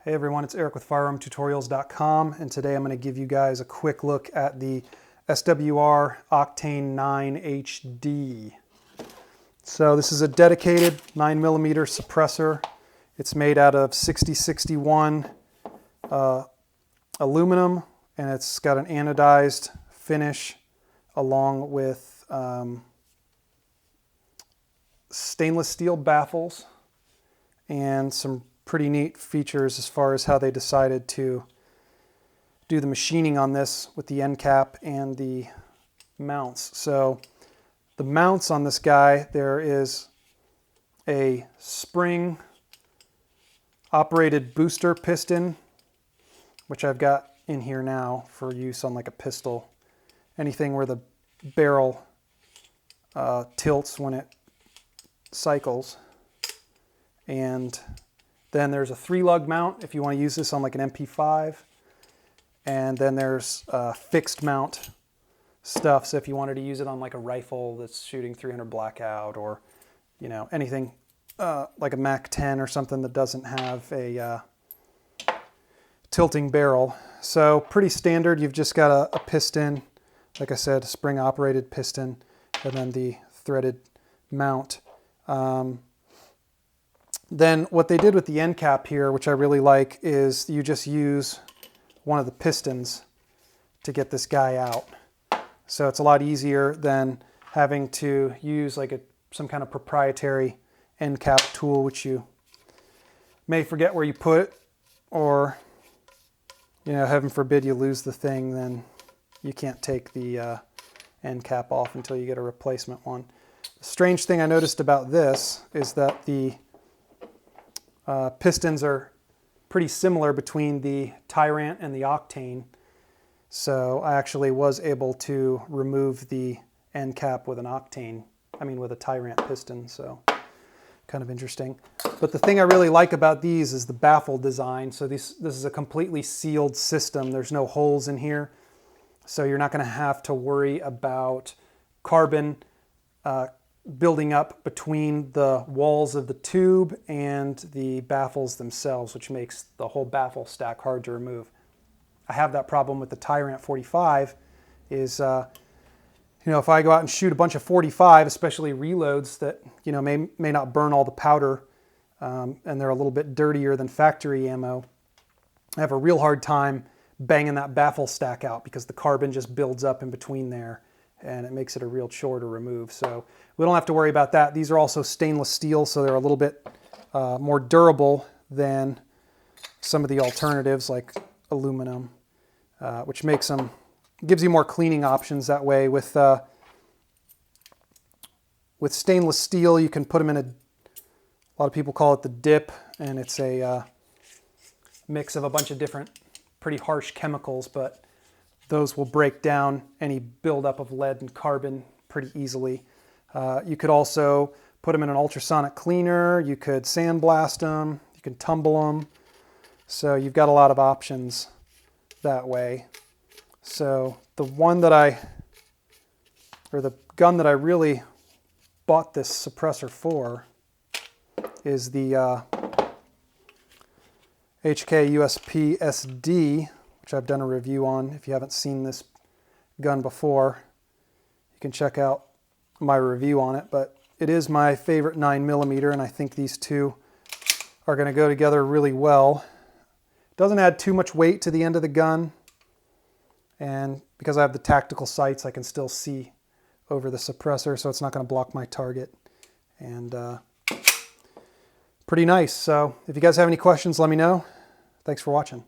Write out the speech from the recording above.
Hey everyone, it's Eric with firearmtutorials.com, and today I'm going to give you guys a quick look at the SWR Octane 9 HD. So this is a dedicated 9mm suppressor. It's made out of 6061 aluminum, and it's got an anodized finish along with stainless steel baffles and some pretty neat features as far as how they decided to do the machining on this with the end cap and the mounts. So the mounts on this guy, there is a spring operated booster piston, which I've got in here now for use on like a pistol. Anything where the barrel tilts when it cycles. And then there's a 3-lug mount if you want to use this on like an MP5. And then there's fixed mount stuff. So if you wanted to use it on like a rifle that's shooting 300 blackout, or you know, anything like a Mac 10 or something that doesn't have a tilting barrel. So pretty standard. You've just got a piston, like I said, a spring operated piston, and then the threaded mount. Then what they did with the end cap here, which I really like, is you just use one of the pistons to get this guy out. So it's a lot easier than having to use like some kind of proprietary end cap tool, which you may forget where you put it, or, you know, heaven forbid you lose the thing, then you can't take the end cap off until you get a replacement one. The strange thing I noticed about this is that the pistons are pretty similar between the Tyrant and the Octane. So I actually was able to remove the end cap with an Octane, with a Tyrant piston, so kind of interesting. But the thing I really like about these is the baffle design. So this is a completely sealed system. There's no holes in here. So you're not going to have to worry about carbon building up between the walls of the tube and the baffles themselves, which makes the whole baffle stack hard to remove. I have that problem with the Tyrant 45 is, if I go out and shoot a bunch of 45, especially reloads that, may not burn all the powder, and they're a little bit dirtier than factory ammo, I have a real hard time banging that baffle stack out because the carbon just builds up in between there, and it makes it a real chore to remove. So we don't have to worry about that. These are also stainless steel, so they're a little bit more durable than some of the alternatives like aluminum, which gives you more cleaning options that way. With stainless steel, you can put them in a lot of people call it the dip, and it's a mix of a bunch of different pretty harsh chemicals, but those will break down any buildup of lead and carbon pretty easily. You could also put them in an ultrasonic cleaner. You could sandblast them. You can tumble them. So you've got a lot of options that way. So the gun that I really bought this suppressor for is the HK USP SD, which I've done a review on. If you haven't seen this gun before, you can check out my review on it. But it is my favorite 9mm, and I think these two are going to go together really well. It doesn't add too much weight to the end of the gun, and because I have the tactical sights, I can still see over the suppressor, so it's not going to block my target. And pretty nice. So if you guys have any questions, let me know. Thanks for watching.